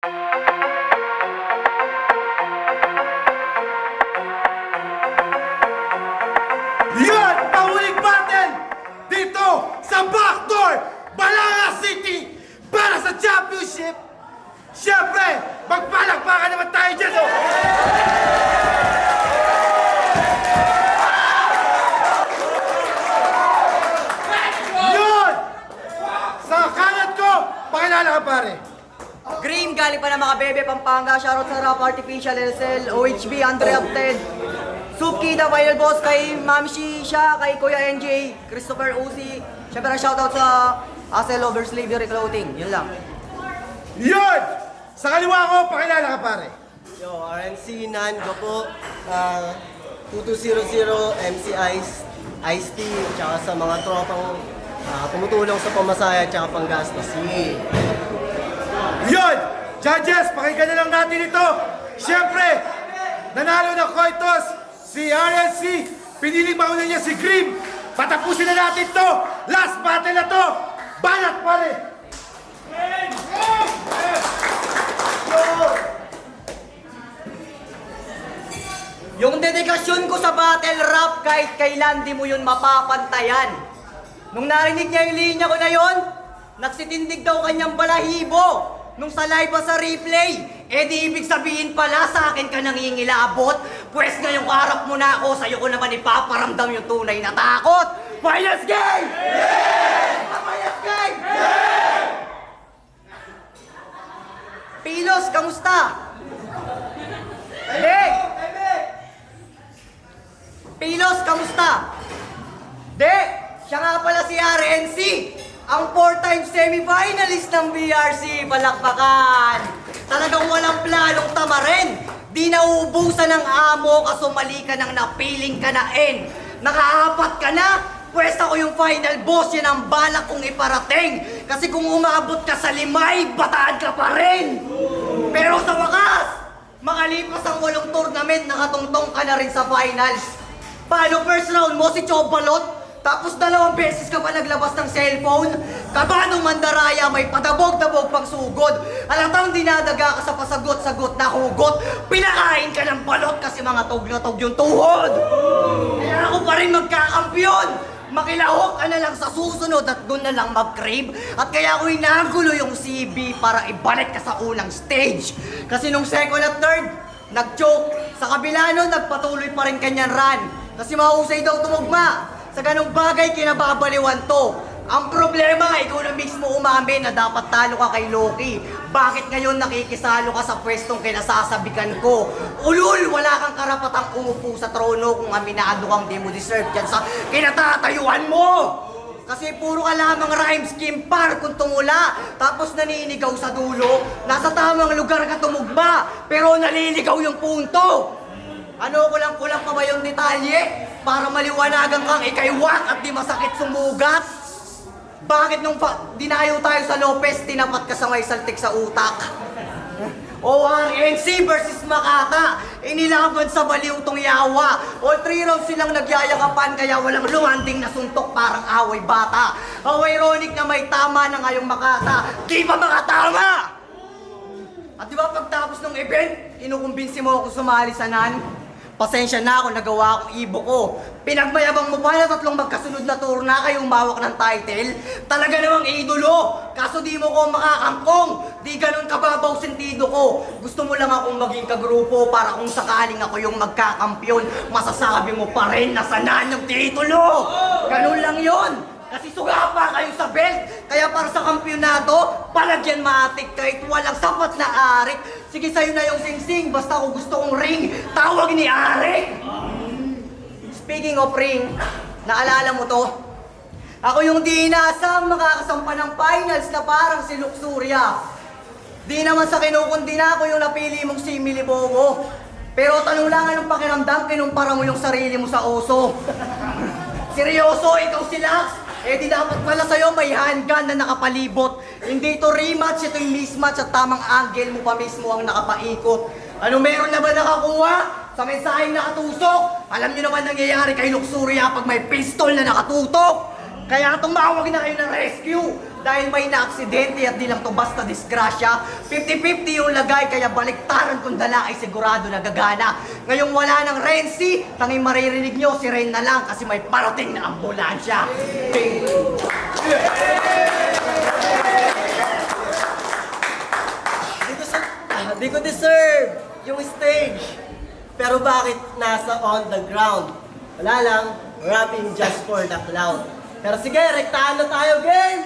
Yan! Pahuling battle! Dito sa Backdoor, Balanga City! Para sa championship! Siyempre, magpalakpakan naman tayo dyan! Oh! Yun! Sa kanan ko, pakilala ka pare! Green, galing pa ng mga bebe Pampanga. Shoutout sa Rap Artificial LSL, OHB, Andre Upted. Soup Kita, Viral Boss, kay Mami Shisha, kay Kuya NJ, Christopher Uzi. Siyempre shoutout sa Asel Lovers Slavery Clothing. Yun lang. Yun! Sa kaliwa ko, pakilala ka pare! Yo, RNC Nan ko po. 2200 MC Ice T, tsaka sa mga tropang tumutulong sa pamasaya tsaka panggastos. Yun! Judges, pakinggan na lang natin ito! Siyempre, nanalo ng Coitos si RNC. Piniling mauna niya si Grim. Patapusin na natin to! Last battle na to! Banat pare! Yung dedikasyon ko sa battle rap, kahit kailan di mo yun mapapantayan. Nung narinig niya yung linya ko na yun, nagsitindig daw kanyang balahibo. Nung sa live pa sa replay, di ibig sabihin pala sa akin ka nangingilabot. Pwes ngayong harap mo na ako, sa'yo ko naman ipaparamdam yung tunay na takot. Finals game! Yeah! Finals game! Yeah! Pilos, kamusta? Hey! Pilos, kamusta? De, siya nga pala si RNC, ang 4-time semifinalist ng BRC, palakpakan. Talagang walang planong tamarin. Di nauubusan ng amo, kasumali ka ng napiling ka na N. Nakaapat ka na, pwes ako yung final boss, yan ang balak kong iparating. Kasi kung umabot ka sa 5, bataan ka pa rin. Pero sa wakas, makalipas ang 8 tournament, nakatungtong ka na rin sa finals. Paano first round mo si Chobalot? Tapos 2 beses ka pa naglabas ng cellphone? Kabanong mandaraya, may patabog-tabog pang sugod. Alatang dinadaga ka sa pasagot-sagot na hugot. Pinakain ka ng balot kasi mga tog na tog yung tuhod. Kaya ako pa rin magkakampiyon. Makilahok ka na lang sa susunod at doon na lang mag-crave. At kaya ako inagulo yung CB para ibalik ka sa unang stage. Kasi nung second at third, nag-choke. Sa kabila nun, nagpatuloy pa rin kanyang run. Kasi mahusay daw tumugma. Sa ganong bagay, kinababaliwan to. Ang problema, ikaw na mismo umamin na dapat talo ka kay Loki. Bakit ngayon nakikisalo ka sa pwestong kinasasabikan ko? Ulul, wala kang karapatang umupo sa trono kung aminado kang di mo deserve dyan sa kinatatayuan mo! Kasi puro ka lamang rhyme scheme par kung tumula, tapos naninigaw sa dulo, nasa tamang lugar ka tumugma, pero naliligaw yung punto! Ano kulang-kulang pa ba yung detalye? Para maliwanagan kang ikaiwak at di masakit sumugat? Bakit nung dinayo tayo sa Lopez, tinapat ka sa may saltik sa utak? O ang NC versus Makata, inilaban sa baliw tong yawa. O 3 rounds silang nagyayakapan kaya walang lumanding na suntok parang away bata. How ironic na may tama na ngayong Makata, di ba makatama? At di ba pagtapos ng event, kinukumbinsi mo ako sumali sa NAN? Pasensya na ako, nagawa akong ibo ko. Pinagmayabang mo pa na 3 magkasunod na tour na kayong mawak ng title. Talaga namang idolo. Kaso di mo ko makakangkong. Di ganun kababaw sentido ko. Gusto mo lang akong maging kagrupo para kung sakaling ako yung magkakampyon, masasabi mo pa rin na sanaan yung titulo. Ganun lang yon. Kasi suga pa kayo sa belt. Kaya para sa kampyonato, palagyan maatik kahit walang sapat na arik. Sige, sa'yo na yung sing-sing. Basta kung gusto kong ring, tawag ni Arik. Speaking of ring, naalala mo to? Ako yung di inasang makakasampa ng finals na parang si Luxuria. Di naman sa kinukundi na ako yung napili mong si Milibogo. Pero tanong lang anong pakiramdam, kinumpara mo yung sarili mo sa oso. Seryoso, ikaw si Lax? Di dapat pala sa'yo may handgun na nakapalibot. Hindi ito rematch, ito yung mismatch at tamang angle mo pa mismo ang nakapaikot. Ano meron na ba nakakuha? Sa mensaheng nakatusok? Alam niyo naman nangyayari kay Luxuria pag may pistol na nakatutok. Kaya tumawag na kayo ng rescue. Dahil may naaksidente at di lang to basta disgrasya, 50-50 yung lagay kaya baliktaran kung dala ay sigurado na gagana. Ngayong wala ng Renzi, tanging maririnig nyo si Ren na lang kasi may parating na ambulansya. Di ko deserve yung stage. Pero bakit nasa on the ground? Wala lang, rapping just for the cloud. Pero sige, rektahan na tayo, game!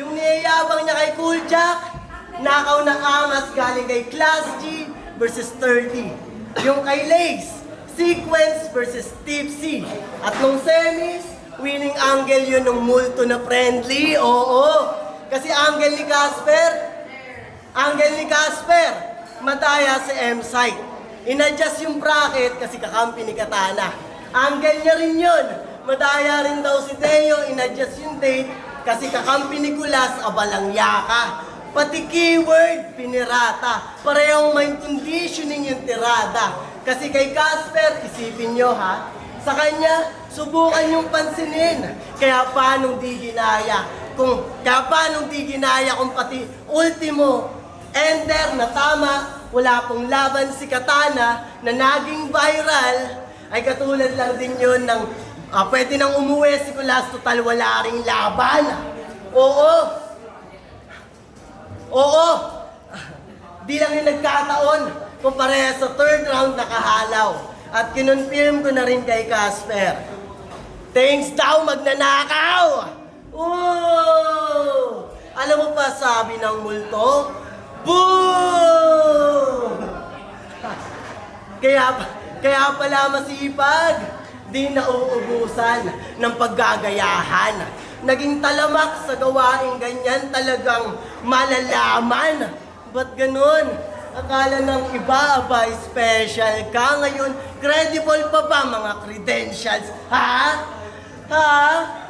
Yung niyayabang niya kay Cool Jack, nakaw na amas galing kay Class G versus 30. Yung kay Lace, Sequence versus Tipsy. At nung semis, winning angle yun ng multo na friendly. Oo, kasi angle ni Casper, madaya si M-Site. In-adjust yung bracket kasi kakampi ni Katana. Angle niya rin yun. Madaya rin daw si Deo, in-adjust yung date kasi kakampi ni Kulas, abalang yaka. Pati keyword, pinirata. Parehong mind conditioning yung tirada. Kasi kay Casper, isipin nyo ha, sa kanya, subukan yung pansinin. Kaya paanong di ginaya? Kaya paanong di ginaya kung pati ultimo, ender na tama, wala pong laban si Katana na naging viral, ay katulad lang din yun ng pwede nang umuwi si Kulas, total wala ring laban. Oo, di lang yung nagkataon kung pareha sa third round nakahalaw. At kinonfirm ko na rin kay Casper. Thanks daw magnanakaw! Ooh! Alam mo pa sabi ng multo? Boo! Kaya pala masipag, di nauubusan ng paggagayahan. Naging talamak sa gawaing ganyan talagang malalaman. Ba't ganun? Akala ng iba, abay, special ka. Ngayon, credible pa ba mga credentials? Ha?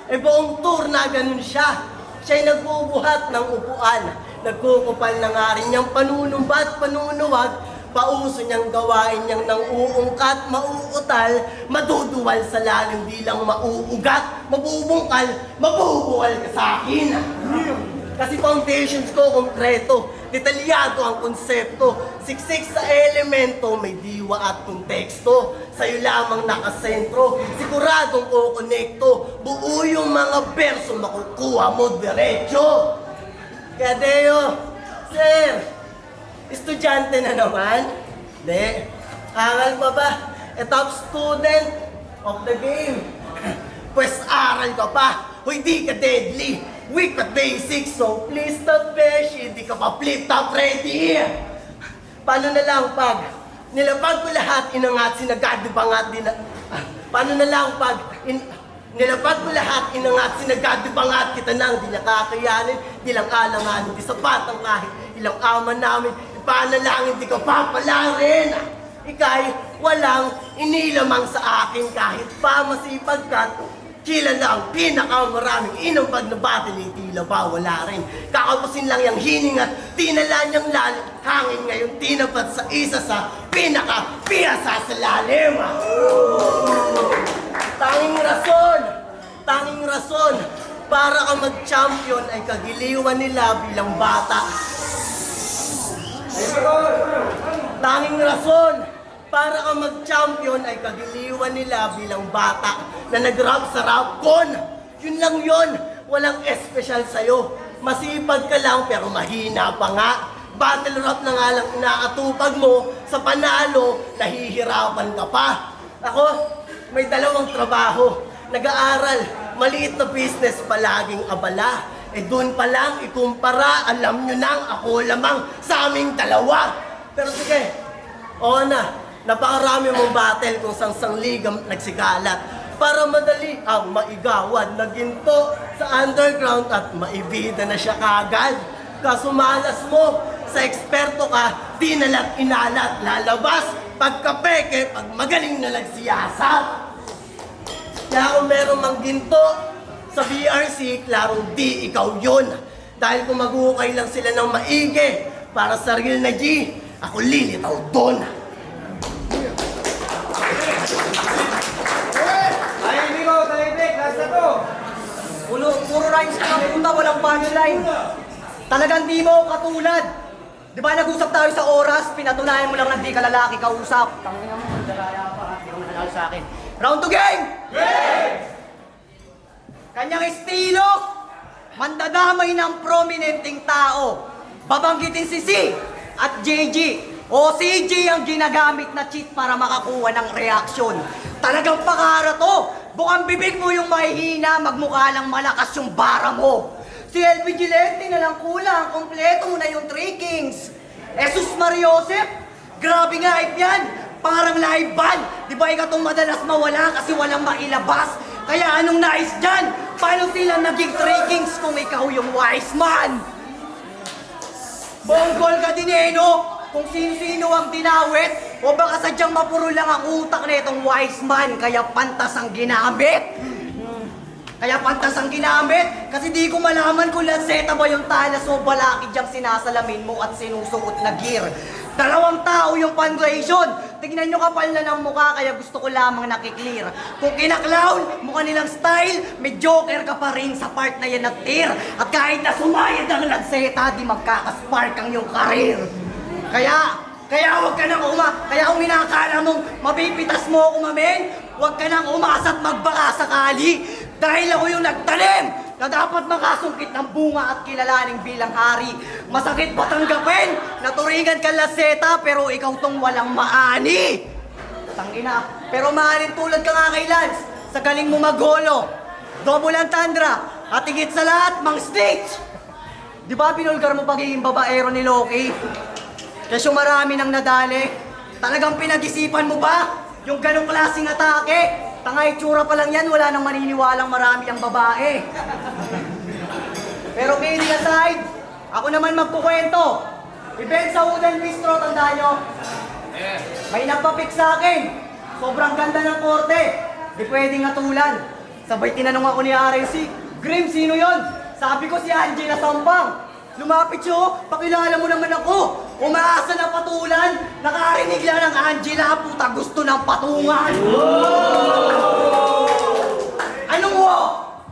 Eh buong tour na ganun siya. Siya'y nagbubuhat ng upuan. Nagkukupal na nga rin niyang panunumbat, panunuwag. Pauso niyang gawain niyang nang uungkat, mauutal, maduduwal sa lalim, di lang mauugat, mabubungkal, mabubuwal ka sa akin. Kasi foundations ko konkreto, detalyado ang konsepto, siksik sa elemento, may diwa at konteksto. Sa'yo lamang nakasentro, siguradong kukonekto, buo yung mga berso, makukuha mo diretso. Kaya Deo, sir, estudyante na naman? Hindi. Aral pa ba? Top student of the game. Pwes aral ka pa. Hoy, di ka deadly. Weak at basics, so please stop beshi. Di ka pa flip top ready. Paano na lang pag nilapag ko lahat, inangat, sinagadibangat, paano na lang pag nilapag ko lahat, inangat, sinagadibangat, kita nang di nakakayanin, di lang alangan, di sapat ang kahit ilang ama namin, ipanalangin, di ka papalarin. Ika'y walang inilamang sa akin kahit pa masipag ka. Kila lang, pinakamaraming inumpag na battle, tila ba wala rin. Kakapusin lang yung hininga, tinala niyang lalim, hangin ngayon tinapat sa isa sa pinaka-piyasa sa lalim. Tanging rason, para ka mag-champion ay kagiliwan nila bilang bata. Tanging rason, para ka mag-champion ay kagiliwan nila bilang bata na nag-rap sa rapcon. Yun lang yun, walang espesyal sa'yo. Masipag ka lang pero mahina pa nga. Battle rap na nga lang inaatupag mo, sa panalo, nahihirapan ka pa. Ako, may dalawang trabaho, nag-aaral, maliit na business palaging abala. Doon pa lang ikumpara, alam nyo nang ako lamang sa aming dalawa. Pero sige, oo na. Napakarami mong battle kung sang ligam nagsikalat para madali ang maigawad na ginto sa underground at maibida na siya kagad. Kasumalas mo, sa eksperto ka, di nalang inalat, lalabas, pagkapeke, pag magaling na nagsiyasat. Kaya kung meron mang ginto sa BRC, klarong di ikaw yun. Dahil kung maghukay lang sila ng maigi para sa real na G, ako lilitaw doon. Puro rhymes ka ng puta, walang punchline. Talagang di mo katulad. Di ba nag-usap tayo sa oras, pinatunayan mo lang na di ka lalaki kausap. Tangina mo, daraya pa, di ka mananalo sa akin. Round 2 game! Kanyang estilo, mandadamay ng prominenteng tao. Babanggitin si C at JG. O CJ ang ginagamit na cheat para makakuha ng reaksyon. Talagang pakara to. Bukang bibig mo yung mahihina, magmukha lang malakas yung bara mo. Si LB Gilente na lang kulang, kompleto mo na yung 3 Kings. Jesus Mariosep, grabe nga hype yan. Parang live band. Di ba ikaw itong madalas mawala kasi walang mailabas? Kaya anong nais dyan? Paano sila naging 3 Kings kung ikaw yung wise man? Bonggol ka din eh, no? Kung sino-sino ang dinawit, o baka sadyang mapuro lang ang utak na itong wise man, kaya pantas ang ginamit. Kaya pantas ang ginamit, kasi di ko malaman kung lanseta ba yung talas o balakid yung sinasalamin mo at sinusuot na gear. Dalawang tao yung foundation. Tignan nyo kapal na ng mukha, kaya gusto ko lamang nakiklear. Kung kina-clown, mukha nilang style, may joker ka pa rin sa part na yan na tear. At kahit na sumayad ang lanseta, di magkakaspark ang iyong karir. Kaya huwag ka nang kaya kung minakala mong mapipitas mo ako mamen, huwag ka nang umasa at magbaka sakali. Dahil ako yung nagtanim na dapat makasungkit ng bunga at kilalaning bilang hari. Masakit ba tanggapin na turingan ka laseta pero ikaw tong walang maani? Tangina, pero maanin tulad ka nga kay Lance sa galing mo magholo. Double entendre at higit sa lahat, mang snitch. Di ba pinulgar mo pagiging babaero ni Loki? Kasi marami nang nadali. Talagang pinag-isipan mo ba yung ganong klaseng atake? Tanga itsura pa lang yan, wala nang maniniwalang marami ang babae. Pero kidding aside, ako naman magkukwento. Event sa Wooden Bistro, tandaan nyo? May nagpapik sa akin. Sobrang ganda ng korte. Di pwedeng atulan. Sabay tinanong ako ni RNC, Grim, sino yon? Sabi ko si Angela Sambang. Lumapit siya, pakilala mo naman ako. Umaasa na patulan, nakarinig lang ng Angela, puta gusto ng patungan. Anong wo?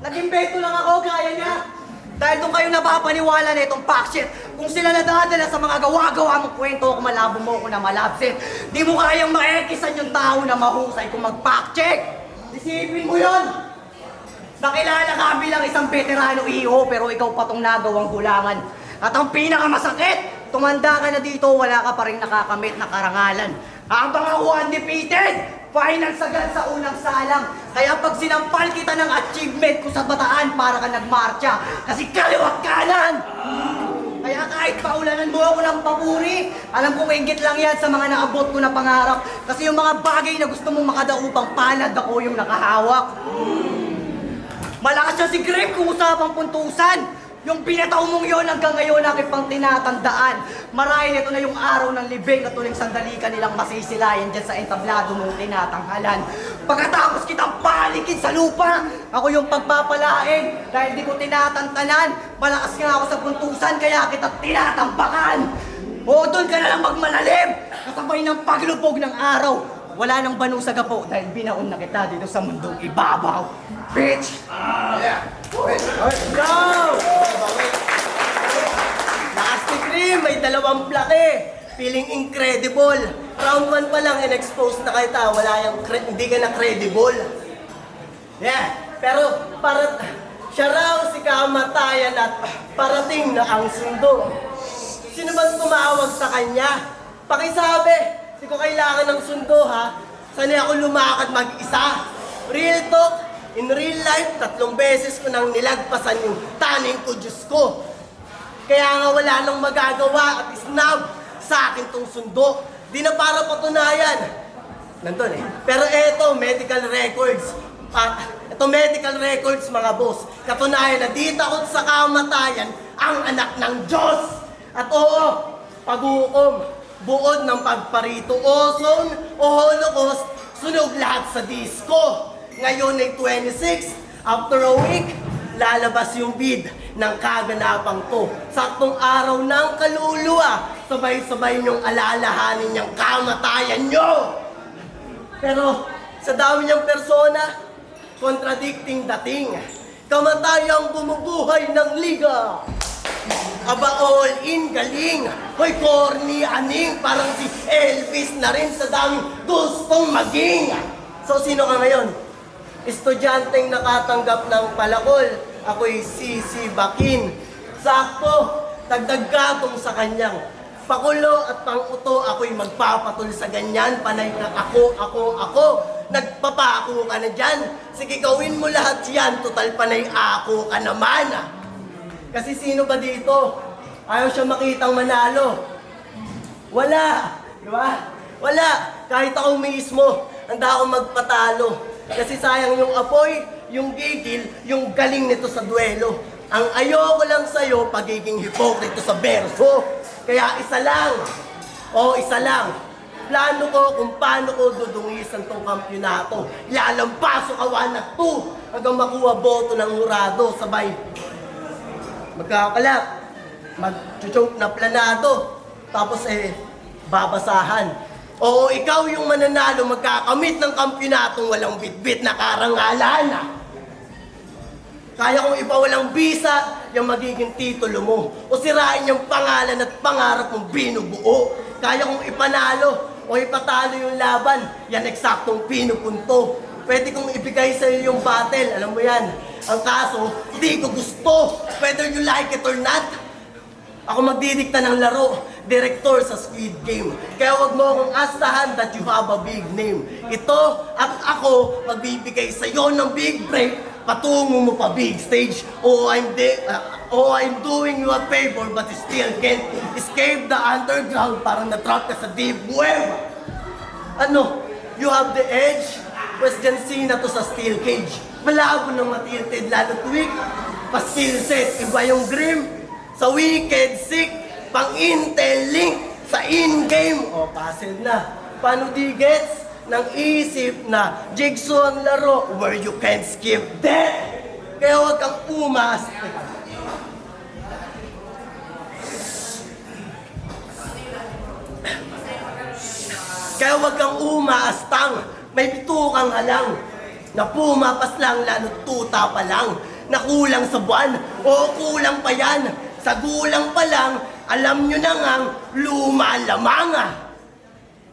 Nag-imbeto lang ako, kaya niya. Dahil doon kayo napapaniwala na itong fact sheet. Kung sila nadadala sa mga gawa-gawa mong kwento, kung malabo mo ako na malabsit, di mo kayang maekisan yung tao na mahusay kung mag-fact check. Isipin mo yon. Nakilala ka bilang isang veterano iho, pero ikaw pa tong nagawang gulangan. At ang pinakamasakit, tumanda ka na dito, wala ka pa rin nakakamit na karangalan. Habang ako undefeated, final sagad sa unang salang. Kaya pag sinampal kita ng achievement ko sa bataan, para ka nagmarcha. Kasi kaliwat kanan! Kaya kahit paulanan mo ako ng papuri, alam kong inggit lang yan sa mga naabot ko na pangarap. Kasi yung mga bagay na gusto mong makadaupang palad, ako yung nakahawak. Malakas siya si Grip kung usapang puntusan. Yung pinataw mong yon hanggang ngayon aking pang tinatandaan. Marahil ito na yung araw ng libing at tuling sandali ka nilang masisilayan dyan sa entablado mong tinatanghalan. Pagkatapos kitang palikid sa lupa, ako yung pagpapalain dahil di ko tinatantanan. Malakas nga ako sa puntusan kaya kita tinatambakan. O doon ka na lang magmalalim, kasabay ng paglubog ng araw. Wala nang banu sa gapo dahil binaon na kita dito sa mundong ibabaw. Bitch! Go! Nasty Cream, may dalawang plake. Feeling incredible. Round 1 pa lang, in-expose na kita. Wala yung, hindi ka na credible. Yeah, pero para siya raw si kamatayan at parating na ang sundo. Sino bang tumawag sa kanya? Pakisabi, hindi ko kailangan ng sundo ha. Sanay ako lumakad mag-isa. Real talk, in real life, 3 beses ko nang nilagpasan yung taning ko, Diyos ko. Kaya nga wala nang magagawa at snub sa akin tong sundo. Di na para patunayan. Nandun eh. Pero eto, medical records. Ito medical records mga boss. Katunayan na di takot sa kamatayan ang anak ng Diyos. At oo, pag-uukom. Buod ng pagparito, ozone o holocaust, sunog lahat sa disco. Ngayon ay 26, after a week, lalabas yung bid ng kaganapang to. Saktong araw ng kaluluwa, sabay-sabay niyong alalahanin niyang kamatayan niyo. Pero sa dami niyang persona, contradicting dating. kamatayang bumubuhay ng liga. Aba, all in, galing. Hoy, corny, aning, parang si Elvis na rin sa daming gustong maging. So, sino ka ngayon? Estudyanteng nakatanggap ng palakol. Ako'y sisibakin. Sakto, dagdag katong sa kanyang pakulo at panguto. Ako'y magpapatul sa ganyan. Panay na ako. Nagpapako ka na dyan. Sige, gawin mo lahat yan. Total panay ako ka naman. Kasi sino ba dito? Ayaw siya makitang manalo. Wala. Di ba? Wala. Kahit ako mismo, handa akong magpatalo. Kasi sayang yung apoy, yung gigil, yung galing nito sa duelo. Ang ayoko lang sa'yo, pagiging hipokrito sa berso. Kaya isa lang. Isa lang. Plano ko kung paano ko dudungisan tong kampyonato. Lalampaso ka 1 at 2 hanggang makuha boto ng hurado. Sabay magkakalap, mag-choke na planado, tapos babasahan. Oo, ikaw yung mananalo, magkakamit ng kampyonatong walang bitbit na karangalan. Kaya kong ipawalang bisa yung magiging titulo mo, o sirain yung pangalan at pangarap mong binubuo. Kaya kong ipanalo o ipatalo yung laban, yan eksaktong pinupunto. Pwede kong ibigay sa'yo yung battle, alam mo yan. Ang kaso, di ko gusto, whether you like it or not. Ako magdidikta ng laro, director sa Squid Game. Kaya wag mo akong asahan that you have a big name. Ito at ako magbibigay sa'yo ng big break, patungo mo pa big stage. I'm doing you a favor but you still can't escape the underground, parang na-trap ka sa deep web. Ano? You have the edge? Question Cena to sa steel cage. Malabo ng matilted, lalo tweak. Pa-skill set, iba yung grim. Sa wicked sick, pang-intel link. Sa in-game, puzzle na. Paano di gets? Nang isip na jigsaw ang laro where you can't skip that. Kaya huwag kang umas. Kaya huwag kang umaastang. May bitukang halang. Na pumapas lang, lalo tuta pa lang. Na kulang sa buwan, o kulang pa yan. Sa gulang pa lang, alam nyo na ngang lumalamang.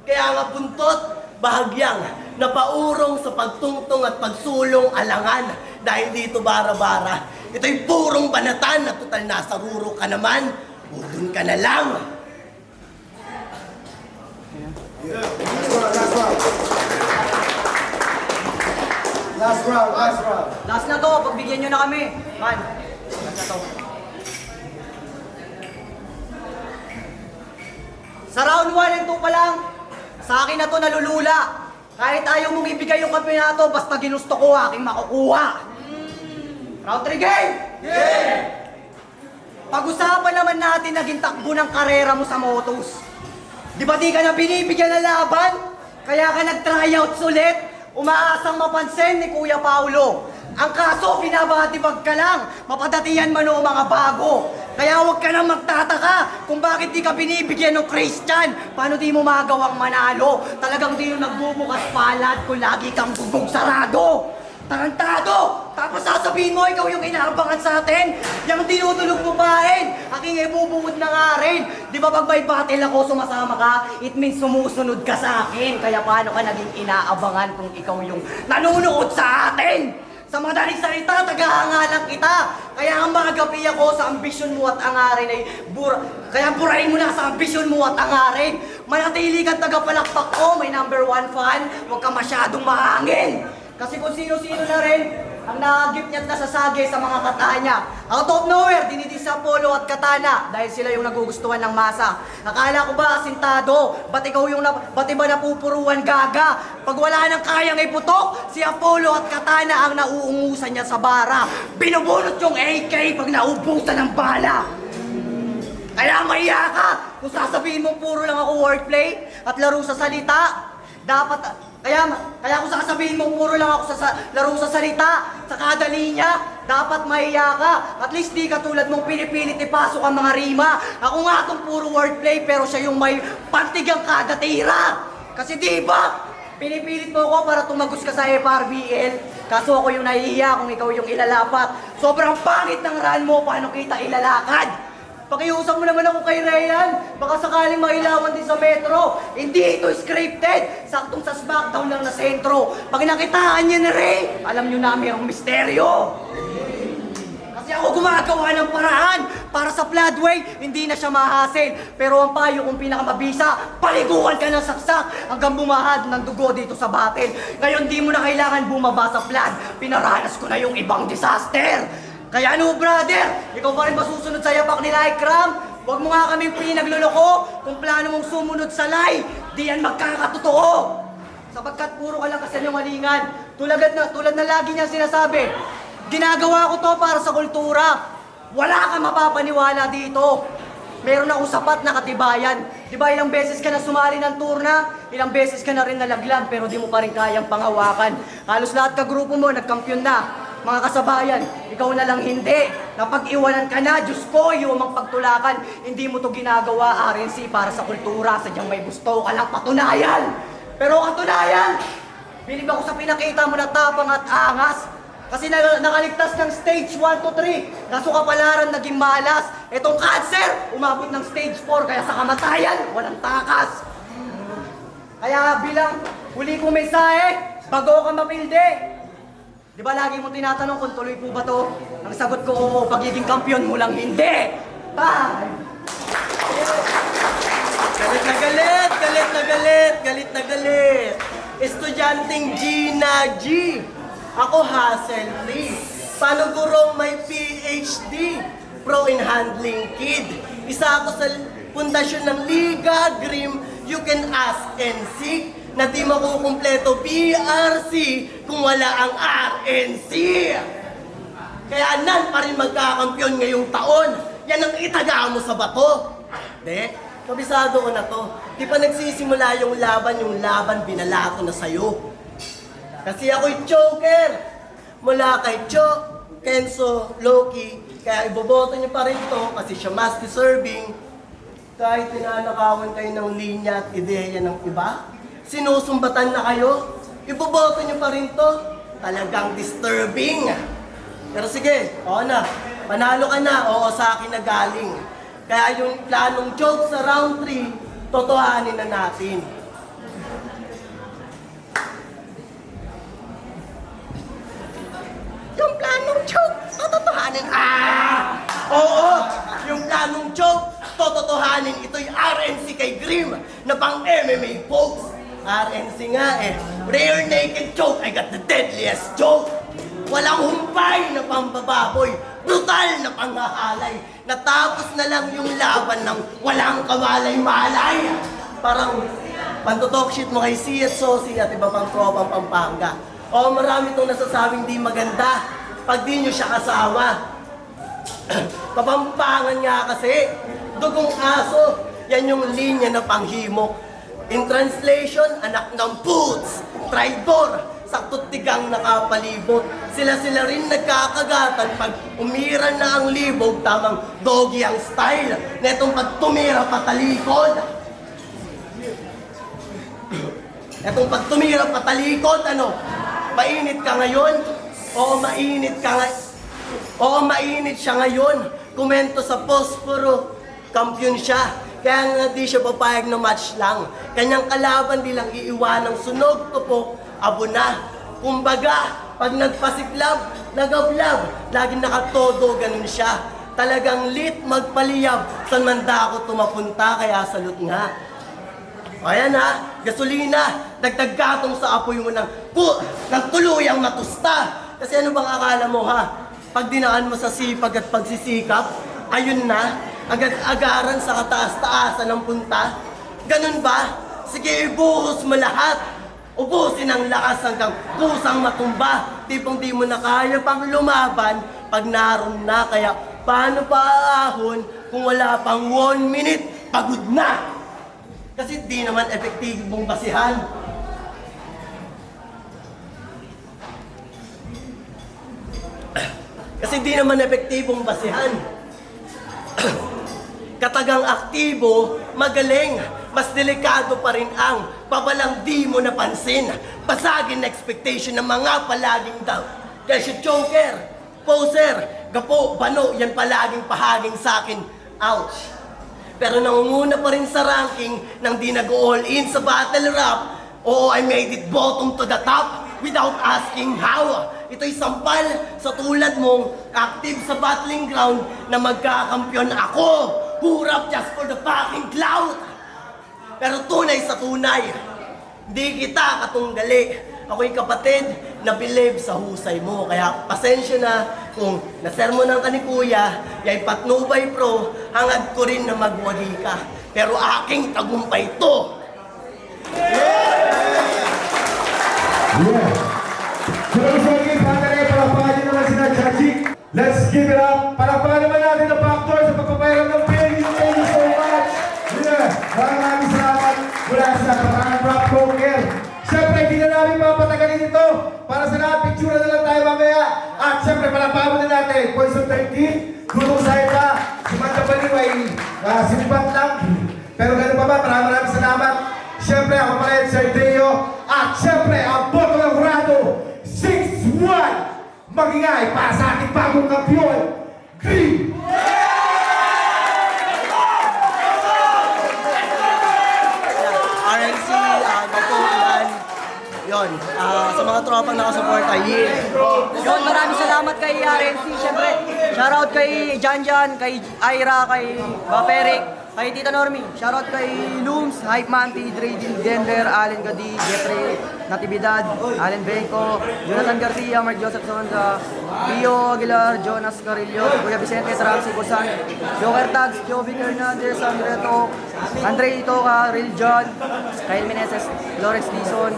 Kaya nga buntot, bahagyang, napaurong sa pagtungtong at pagsulong alangan. Dahil dito bara-bara, ito'y purong banatan na total nasa ruro ka naman. Udun ka na lang. Last round. Last na to, pagbigyan nyo na kami. Man, last na to. Sa round 1 and 2 pa lang, sa akin na to nalulula. Kahit ayaw mong ibigay yung kampiyonato, basta ginusto ko, aking makukuha. Round 3 game! Game! Pag-usapan naman natin naging takbo ng karera mo sa motos. Di ba di ka na binibigyan ng laban? Kaya ka nag-tryouts ulit? Umaasang mapansin ni Kuya Paulo. Ang kaso, binabatibag ka lang. Mapadatihan man o mga bago. Kaya huwag ka nang magtataka kung bakit di ka binibigyan ng Christian. Paano di mo magawang manalo? Talagang di yung nagbubukas palad kung lagi kang bubog sarado. Tarantado! Tapos sasabihin mo, ikaw yung inaabangan sa atin. Yung tinutulog mo pahin. Aking ibubuod na nga rin. Di ba pag may battle ako, sumasama ka, it means sumusunod ka sa akin. Kaya paano ka naging inaabangan kung ikaw yung nanunood sa atin? Sa madaling salita, tagahanga lang kita. Kaya ang magapi ako sa ambisyon mo at angarin ay kaya burahin mo na sa ambisyon mo at angarin. Manatili kang tagapalakpak ko, may number 1 fan. Huwag ka masyadong mahangin. Kasi kung sino-sino na rin ang nag-gift niya at nasasagi sa mga kata niya. Out of nowhere, dinidis sa Apollo at Katana dahil sila yung nagugustuhan ng masa. Akala ko ba asintado? Ba't iba napupuruan gaga? Pag wala nang kayang iputok, si Apollo at Katana ang nauungusan niya sa bara. Binubunot yung AK pag naubusan ng bala. Kaya mahiya ka kung sasabihin mo puro lang ako wordplay at laro sa salita. Kaya kung sasabihin mo puro lang ako laro sa salita, sa kada linya, dapat mahiya ka. At least di katulad mong pinipilit ipasok ang mga rima. Ako nga itong puro wordplay pero siya yung may pantigang kada tira. Kasi di ba, pinipilit mo ako para tumagos ka sa FRBL. Kaso ako yung nahihiya kung ikaw yung ilalapat. Sobrang pangit ng run mo, paano kita ilalakad? Pakiusap mo naman ako kay Ryan. Baka sakaling mailawan din sa Metro. Hindi ito scripted. Saktong sa SmackDown lang na sentro. Pag nakitaan niya ni Ray, alam niyo na mayroong misteryo. Kasi ako gumagawa ng paraan para sa Floodway, hindi na siya mahasil. Pero ang payo kong pinakamabisa, paliguan ka ng saksak hanggang bumahad ng dugo dito sa battle. Ngayon di mo na kailangan bumaba sa Flood. Pinaranas ko na yung ibang disaster. Kaya ano, brother? Ikaw pa rin masusunod sa yapak ni Ikram? Huwag mo nga kaming pinagluloko. Kung plano mong sumunod sa lie, di yan magkakatotoo. Sapagkat puro ka lang kasinungalingan. Tulad na lagi niya sinasabi, ginagawa ko to para sa kultura. Wala kang mapapaniwala dito. Meron akong sapat na katibayan. Di ba ilang beses ka na sumali ng turna? Ilang beses ka na rin nalaglag pero di mo pa rin kayang panghawakan. Halos lahat ka grupo mo nagkampiyon na. Mga kasabayan, ikaw na lang hindi. Napag-iwanan ka na, Diyos ko, yung pagtulakan. Hindi mo to ginagawa, RNC, para sa kultura. Sadyang may gusto ka lang patunayan. Pero katunayan, bilib ako sa pinakita mo na tapang at angas. Kasi nakaligtas ng stage 1 to 3. Kaso kapalaran naging malas. Etong cancer, umabot ng stage 4. Kaya sa kamatayan, walang takas. Kaya bilang huli kong mensahe, bago ka mapilde. Di ba lagi mo tinatanong kung tuloy po ba to? Ang sagot ko, oo, pagiging kampiyon mo lang hindi. Bye! Galit na galit, galit na galit, galit na galit. Estudyanteng Gina G. Ako Hassel Lee. Panugurong may PhD. Pro in handling kid. Isa ako sa pundasyon ng Liga Grim. You can ask NC na di makukumpleto PRC kung wala ang RNC. Kaya nan pa rin magkakampiyon ngayong taon. Yan ang itaga mo sa bato. De, kabisado ko na to. Di pa nagsisimula yung laban binalato na sa'yo. Kasi ako'y choker. Mula kay Cho, Kenzo, Loki. Kaya iboboto niyo pa rin to kasi siya mas deserving. Kahit tinanakawan kayo ng linya at ideya ng iba, sinusumbatan na kayo, iboboto niyo pa rin to. Talagang disturbing. Pero sige, oo na. Panalo ka na, oo sa akin na galing. Kaya yung planong joke sa round 3, totohanin na natin. Yung planong joke, totohanin. Oo! Yung planong joke, totohanin. Ito'y RNC kay Grim na pang MMA folks. RNC nga eh. Rare naked joke, I got the deadliest joke. Walang humpay na pambababoy, brutal na panghahalay. Natapos na lang yung laban ng walang kamalay-malay. Parang pantotalk shit mo kay Si at Sosi at iba pang tropang Pampanga. O marami itong nasasabing di maganda pag di nyo siya kasama. Kapampangan nga kasi, dugong aso, yan yung linya na panghimok. In translation, anak ng poots, traidor, saktot tigang nakapalibot. Sila rin nagkakagatan pag umira na ang libog, tamang doggy ang style. Netong pag tumira patalikod. Netong pag tumira patalikod, ano? Mainit ka ngayon? Oo, mainit ka ngayon. Oo, mainit siya ngayon. Komento sa Posporo, kampiyon siya. Kaya nga di siya papayag na match lang. Kanyang kalaban di lang iiwan ng sunog, tupok, abo na. Kumbaga, pag nagpasiklab, nagablab, laging nakatodo, ganun siya. Talagang lit magpaliyab, saan man ako tumapunta, kaya salute nga. Ayan ha, gasolina, dagdag gatong sa apoy mo ng tuluyang matusta. Kasi ano bang akala mo ha? Pag dinaan mo sa sipag at pagsisikap, ayun na, agad-agaran sa kataas-taasan ng punta. Ganun ba? Sige, ibuhos mo lahat. Ubusin ang lakas hanggang kusang matumba. Tipong di mo na kaya pang lumaban pag naroon na. Kaya paano pa aahon kung wala pang 1 minute? Pagod na! Kasi di naman epektibong basihan. Kasi di naman epektibong basihan. Katagang aktibo, magaling, mas delikado pa rin ang pabalang di mo napansin. Basagin na expectation ng mga palaging daw. Dahil si Joker, poser, gapo, bano, yan palaging pahaging sakin. Ouch! Pero nangunguna pa rin sa ranking nang di nag-all in sa battle rap. Oo, I made it bottom to the top without asking how. Ito'y sampal sa tulad mong active sa battling ground na magkakampyon ako. Hurap just for the fucking clout. Pero tunay sa tunay, di kita katunggali. Ako'y kapatid na believe sa husay mo. Kaya pasensya na kung nasermonan ka ni Kuya, yay patnubay pro, hangad ko rin na magwagi ka. Pero aking tagumpay to. Let's give it up. Palakpakan naman natin ang factor sa pagpapairam ng pin. Thank you so much. Yeah. Maraming salamat mula sa Katangan Rap Poker. Siyempre, hindi na namin papatagalin ito. Para sa lahat, picture na lang tayo mamaya. At siyempre, palakpakan na natin. Points of 13. Gulong sa iba. Si Manda Baliw ay simpat lang. Pero ganun pa ba, maraming salamat. Siyempre, ako pala yung Sir Deo. At siyempre, ang boto ng Rado, 6-1. Magingay para sa ating bagong kampiyon, Green! RNC, Gapulan, yun, sa mga tropang nakasuporta, yeah. Yun, maraming salamat kay RNC, syempre. Shoutout kay Janjan, kay Ira, kay Baperik, kay Tita Normie. Shoutout kay Looms, Hype Man, Dre, Denver, Allen Gadi, Jeffrey, Natividad, Allen Benko, Jonathan Garcia, Mark Joseph Sonza, Pio Aguilar, Jonas Carillo, Kuya Vicente, Ramsey Busan, Joker Tags, Jovic Hernandez, Andre Tok, Andre Itoka, Real John, Kyle Meneses, Lawrence Dizon,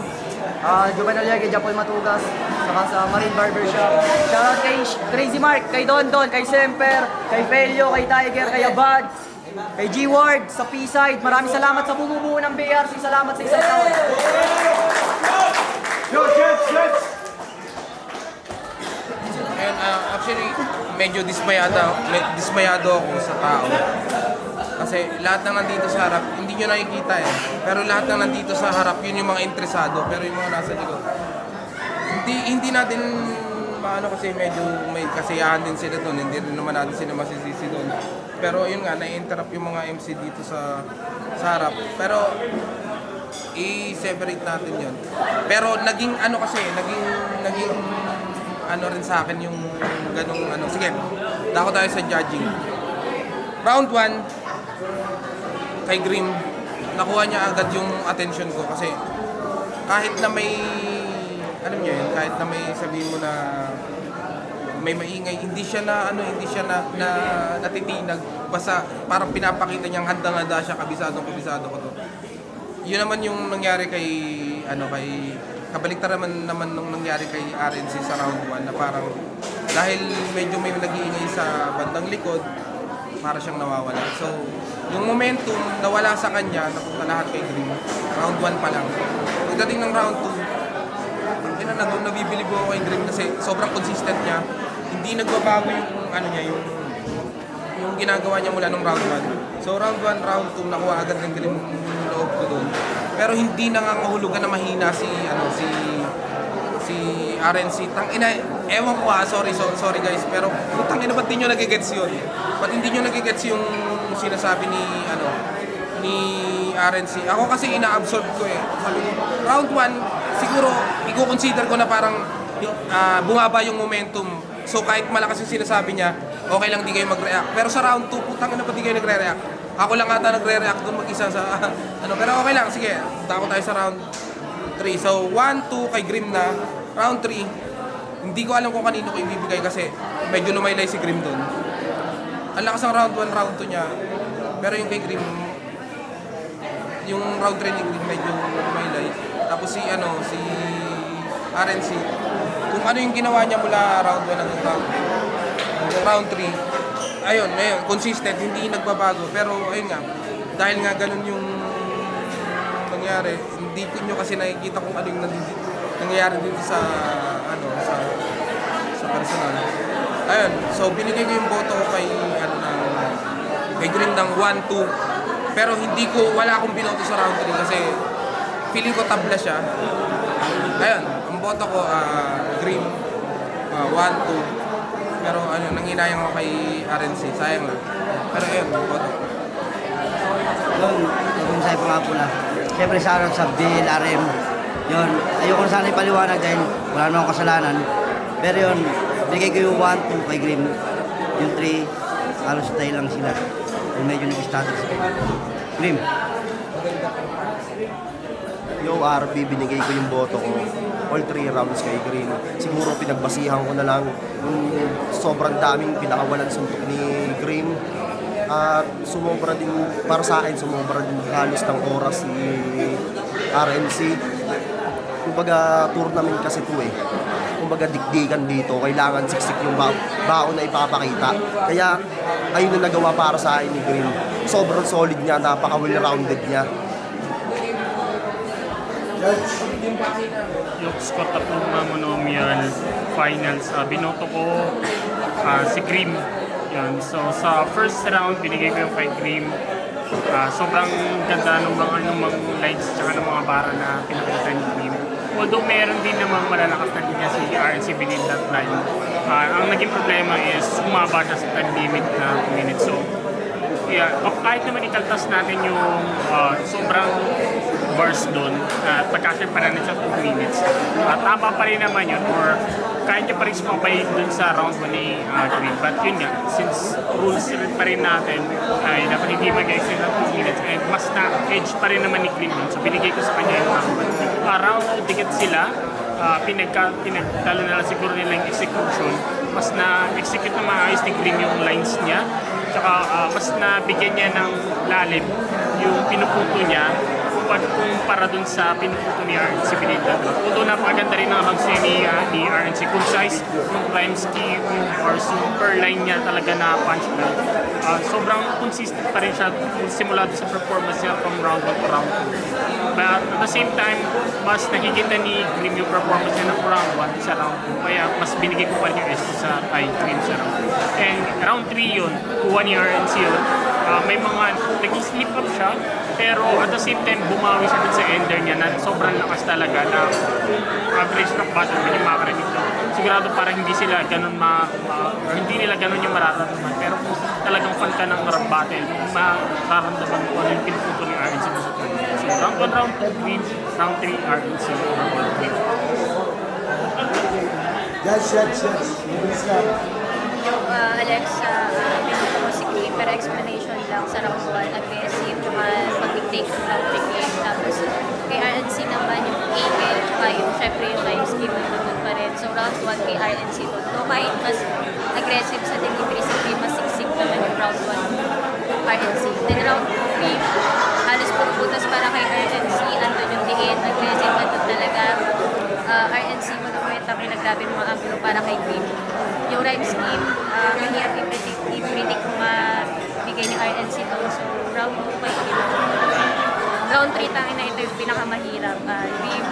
Juvenal Yagi, Japol Matugas, saka sa Marine Barbershop. Shoutout kay Crazy Mark, kay Don Don, kay Semper, kay Felio, kay Tiger, kay Abad, kay G-Ward, sa P-Side. Maraming salamat sa bumubuo ng BRC. Salamat sa isang taon. Ayun, actually, medyo dismayado ako sa tao. Kasi lahat ng nandito sa harap, hindi nyo nakikita eh. Pero lahat ng nandito sa harap, yun yung mga interesado. Pero yung mga nasa likod, hindi natin maano kasi medyo may kasiyahan din sila doon. Hindi rin naman natin sila masisisi doon. Pero yun nga, na-interrupt yung mga MC dito sa harap. Pero i-separate natin yun. Pero naging ano kasi, naging ano rin sa akin yung ganung ano. Sige, dako tayo sa judging. Round 1, kay Grim, nakuha niya agad yung attention ko kasi kahit na may, alam niyo yun, kahit na may sabihin mo na may maingay, hindi siya na natitinag, basta parang pinapakita niyang handang-handa siya, kabisado ko to. Yun naman yung nangyari kay kabaliktaran naman nung nangyari kay RNC sa round 1 na parang dahil medyo may nag-iingay sa bandang likod, para siyang nawawala. So, yung momentum nawala sa kanya, napunta lahat kay Green. Round 1 pa lang. Pagdating ng round 2, nabibilib ako kay Green kasi sobrang consistent niya. Hindi nagbabago yung ano niya, yung ginagawa niya mula nung round 1. So, round 1, round 2, nakuha agad ng Green yung loob ko doon. Pero hindi nangangahulugan na mahina si RNC. Tangina, ewan ko sorry guys, pero tangina ba't di nyo nagigets yun? Ba't hindi nyo nagigets yung sinasabi ni RNC? Ako kasi ina-absorb ko eh. Sabi ko, round 1, siguro i-consider ko na parang bumaba yung momentum. So kahit malakas yung sinasabi niya, okay lang di kayo mag-react. Pero sa round 2, putang ina ba't di kayo nagre-react? Ako lang ata nagre-react doon mag-isa sa pero okay lang, sige, tako tayo sa round 3. So 1, 2 kay Grim na. Round 3, hindi ko alam kung kanino ko ibibigay kasi medyo lumaylay si Grim doon. Ang lakas ng round 1, round 2 niya. Pero yung kay Grim, yung round 3 ni Grim medyo lumaylay. Tapos si RNC, kung ano yung ginawa niya mula round 1 hanggang round 3, ayun, consistent, hindi nagbabago. Pero ayun nga, dahil nga ganun yung nangyari, hindi ko nyo kasi nakikita kung ano yung nangyayari dito sa personal. Ayun, so binigay ko yung boto ko kay kay Grim ng 1-2. Pero wala akong binoto sa round 3 kasi feeling ko tabla siya. Ayun, ang boto ko, Grim, 1-2. Pero nanginayang ako kay RNC, sayang lang. Pero ayun, boto. Yun, yung sa nga pula. Siyempre sa araw sa BLRM. Yun, ayoko na sana ipaliwanag dahil wala na akong kasalanan. Pero yun, bigay ko yung 1-2 kay Grim. Yung 3, halos tayo lang sila. Yung medyo nag-status. Grim. Yung RP, binigay ko yung boto ko. All 3 rounds kay Green. Siguro pinagbasihan ko na lang yung sobrang daming pinakawalan suntok ni Green. At sumobra din, para sa akin, sumobra din halos ng oras si RNC. Kumbaga, tournament kasi ito eh. Kumbaga, dikdikan dito. Kailangan siksik yung baon na ipapakita. Kaya, ayun na nagawa para sa akin ni Green. Sobrang solid niya, napaka-well-rounded niya. Yung score tatlong monomial finals, binoto ko si Grim. Yun. So sa first round, binigay ko yung kay Grim. Sobrang ganda ng mga lines tsaka ng mga bara na pinakita ni Grim. Although meron din namang malalakas na linya si RNC within that line. Ang naging problema is umaba siya sa time limit na 2 minutes. So yeah, kahit naman ikaltas natin yung sobrang burst doon at pagkasya pa rin siya 2 minutes. Tama pa rin naman yun or kaya niya pa rin sumabay dun sa round 1 ni Green. But yun nga, since rules rin pa rin natin ay dapat hindi mag-extend ng 2 minutes and mas na-edge pa rin naman ni Green yun. So binigay ko sa kanya yung round 2 dikit sila. Pinagtalo na lang siguro nila yung execution. Mas na-execute na maayos ni Green yung lines niya. Tsaka mas nabigyan niya ng lalim yung pinupunto niya kumpara dun sa pinupunto ni RNC Pinita. Although napakaganda rin ang rounds ni RNC, concise, yung rhyme scheme, or super line niya talaga na punchline. Sobrang consistent pa rin siya simula sa performance niya from round 1 to round 2. But at the same time, mas nahigitan ni Grim yung performance niya ng round 1 sa round 2. Kaya mas binigay ko pa rin yung S sa Grim sa round 2. And round 3 yun, kuha ni RNC yun. May mga nag-slip up siya, pero at the same time, bumawi siya dun sa ender niya na sobrang lakas talaga na average rock bottom na yung makarinig doon. Sigurado parang hindi sila ganun or hindi nila ganun yung mararamdaman. Pero kung talagang fan ka ng rock battle, mararamdaman mo ano yung pinupunto ni RNC sa tournament. So round 1, round 2, Green, round 3, RNC, round 1, Green. Yung Alex, pinuto ko si Green, pero explanation lang sa round 1, aggressive, tsaka pag-dictate ng round 3 game. Tapos kay RNC naman yung angle, tsaka yung syempre yung time scheme nandun pa rin. So round 1 kay RNC doon. So kahit mas aggressive sa delivery si Green, mas siksik naman yung round 1 RNC. Then round 3, halos puputas para kay RNC, andun yung diin, aggressive andun talaga. RNC mo na kwenta pinaglabi mga angulo para kay Green. Yung rhyme scheme, mahirap i-predict kung mabigay ni RNC to. So, round 2 kay Green. Round 3 tangin na ito yung pinakamahirap. Green,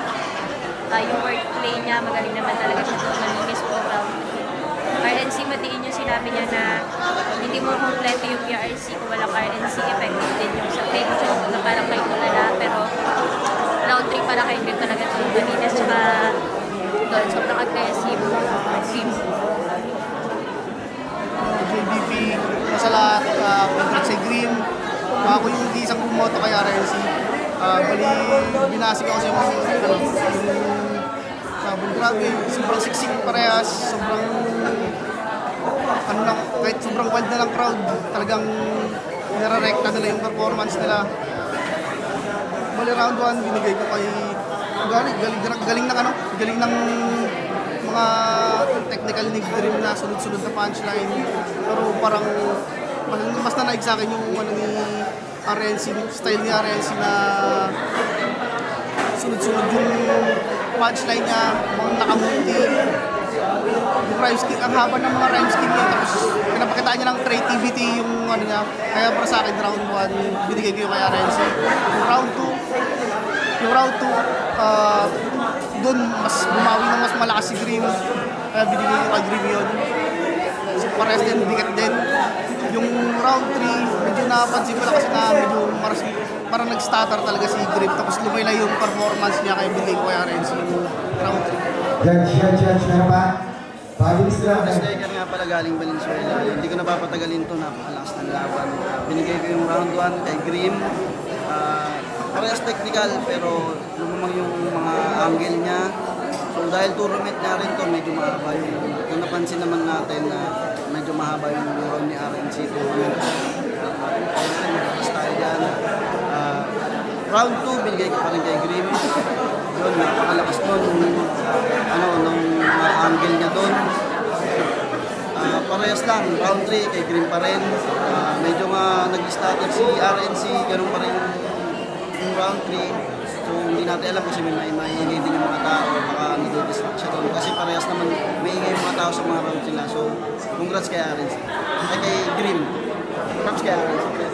yung wordplay niya, magaling naman talaga siya doon. Malinis po round 3. RNC, matiin yung sinabi niya na hindi mo kompleto yung PRC kung walang RNC. Effective din yung sa fake joke na parang kay Tulala. Pero round 3 para kay Green talaga ito. Malinis tsaka doon. Sobrang aggressive. Green. JBP, sa lahat, congrats kay Grim. Ako yung hindi isang bumoto kay RNC. Bali, binasi ko kasi yung sabon. Grabe, sobrang siksik parehas, sobrang kahit sobrang wild na ng crowd, talagang nire-recta nila yung performance nila. Bali, round 1, binigay ko kay galing ng mga technical ni Grim na sunod-sunod na punchline. Pero parang mas nanaig sa akin yung ni RNC, style ni RNC na sunod-sunod yung punchline niya, mga nakamunti. Yung rhyme scheme, ang haba ng mga rhyme scheme niya, tapos pinapakita niya ng creativity yung niya. Kaya para sa akin, round 1, binigay ko yung kay RNC. Yung round 2, doon mas bumawi ng mas malakas si Grim. Kaya binigay ko kay Grim yun. parehas din, dikit din. Yung round 3, medyo napansin ko lang kasi na medyo parang nag-stutter talaga si Grip. Tapos lumay yung performance niya kay Billy kay RNC yung round 3. Judge, meron ba? Pabilis lang. Striker nga pala galing Valenzuela. Hindi ko napapatagalin to, napakalakas ng laban. Binigay ko yung round 1 kay Grim. Parehas technical pero lumamang yung mga angle niya. So dahil tournament na rin to, medyo mahaba yung kung napansin naman natin na medyo mahaba yung round ni RNC tournament. Ayun, tayo dyan. Round 2, binigay ko pa rin kay Grim. Yun, napakalakas nun. Nung angle niya doon. Parehas lang, round 3 kay Grim pa rin. Medyo nga nag-stutter si RNC, ganun pa rin yung round 3. So hindi natin alam kasi may maingay din yung mga tao, baka nadidistract siya doon. Kasi parehas naman maingay yung mga tao sa mga round nila. So congrats kay RNC. Kay Grim. Congrats kay RNC.